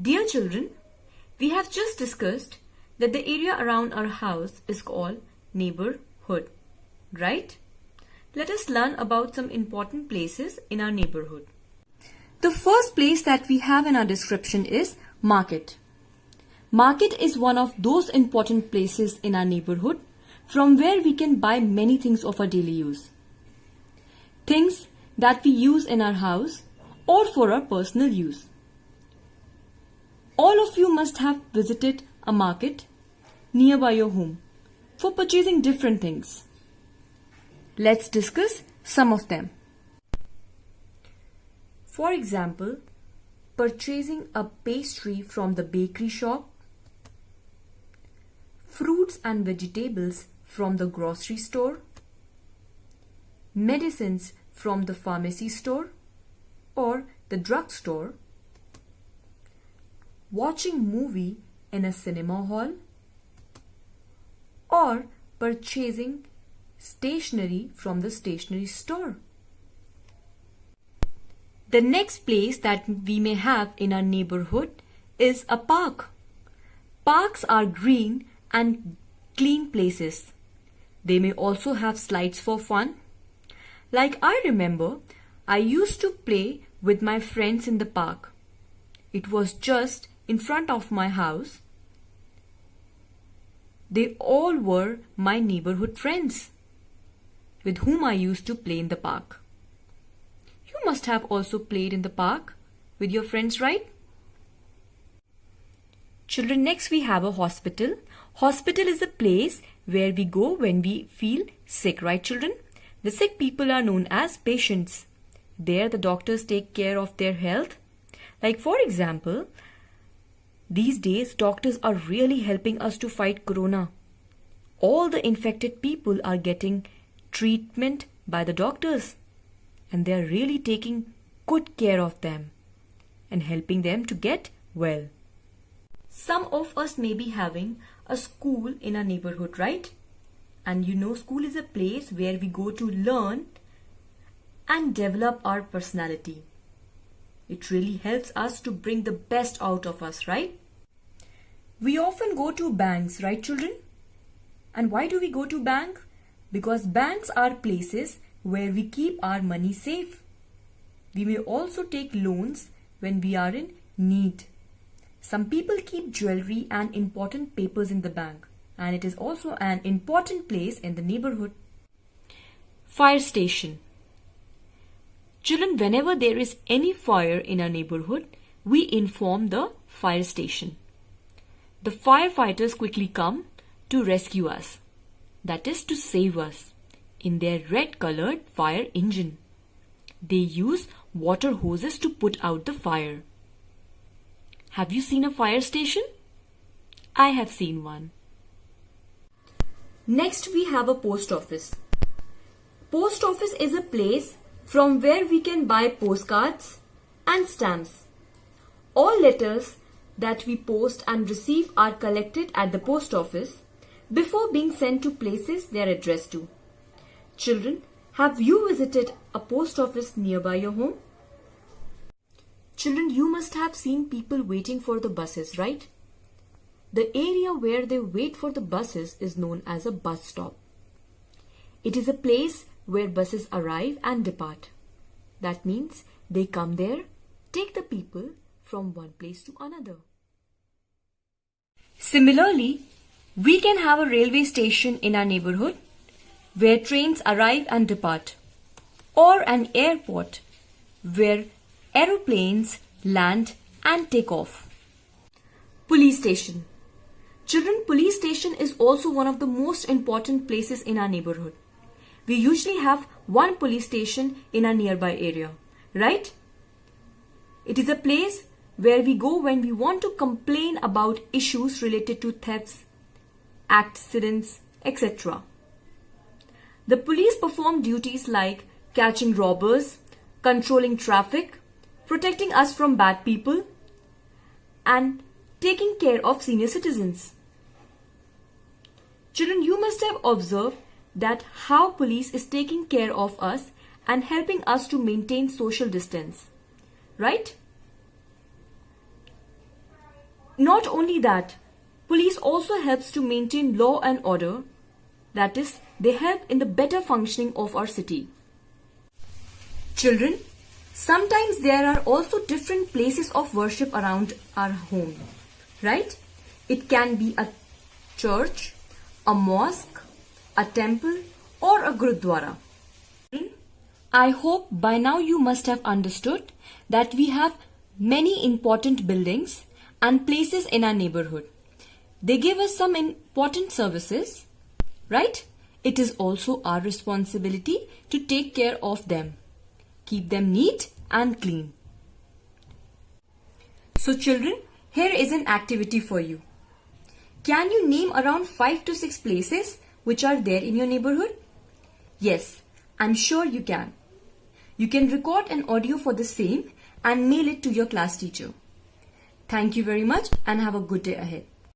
Dear children, we have just discussed that the area around our house is called neighborhood, right? Let us learn about some important places in our neighborhood. The first place that we have in our description is market. Market is one of those important places in our neighborhood from where we can buy many things of our daily use. Things that we use in our house or for our personal use. All of you must have visited a market nearby your home for purchasing different things. Let's discuss some of them. For example, purchasing a pastry from the bakery shop, fruits and vegetables from the grocery store, medicines from the pharmacy store or the drugstore, watching movie in a cinema hall, or purchasing stationery from the stationery store. The next place that we may have in our neighborhood is a park. Parks are green and clean places. They may also have slides for fun. Like I remember, I used to play with my friends in the park. It was just in front of my house. They all were my neighborhood friends with whom I used to play in the park. You must have also played in the park with your friends, right? Children, next we have a hospital. Hospital is a place where we go when we feel sick, right children? The sick people are known as patients. There the doctors take care of their health. Like for example, these days doctors are really helping us to fight corona. All the infected people are getting treatment by the doctors and they are really taking good care of them and helping them to get well. Some of us may be having a school in our neighborhood, right? And you know, school is a place where we go to learn and develop our personality. It really helps us to bring the best out of us, right? We often go to banks, right children? And why do we go to bank? Because banks are places where we keep our money safe. We may also take loans when we are in need. Some people keep jewelry and important papers in the bank, and it is also an important place in the neighborhood. Fire station. Children, whenever there is any fire in our neighborhood, we inform the fire station. The firefighters quickly come to rescue us, that is to save us, in their red-colored fire engine. They use water hoses to put out the fire. Have you seen a fire station? I have seen one. Next we have a post office. Post office is a place from where we can buy postcards and stamps. All letters that we post and receive are collected at the post office before being sent to places they are addressed to. Children, have you visited a post office nearby your home? Children, you must have seen people waiting for the buses, right? The area where they wait for the buses is known as a bus stop. It is a place where buses arrive and depart. That means they come there, take the people from one place to another. Similarly, we can have a railway station in our neighborhood where trains arrive and depart, or an airport where aeroplanes land and take off. Police station. Children, police station is also one of the most important places in our neighborhood. We usually have one police station in our nearby area, right? It is a place where we go when we want to complain about issues related to thefts, accidents, etc. The police perform duties like catching robbers, controlling traffic, protecting us from bad people, and taking care of senior citizens. Children, you must have observed that how police is taking care of us and helping us to maintain social distance, right? Not only that, police also helps to maintain law and order. That is, they help in the better functioning of our city. Children, sometimes there are also different places of worship around our home, right? It can be a church, a mosque, a temple, or a gurudwara. I hope by now you must have understood that we have many important buildings and places in our neighborhood. They give us some important services, right? It is also our responsibility to take care of them. Keep them neat and clean. So children, here is an activity for you. Can you name around 5 to 6 places which are there in your neighborhood? Yes, I'm sure you can. You can record an audio for the same and mail it to your class teacher. Thank you very much and have a good day ahead.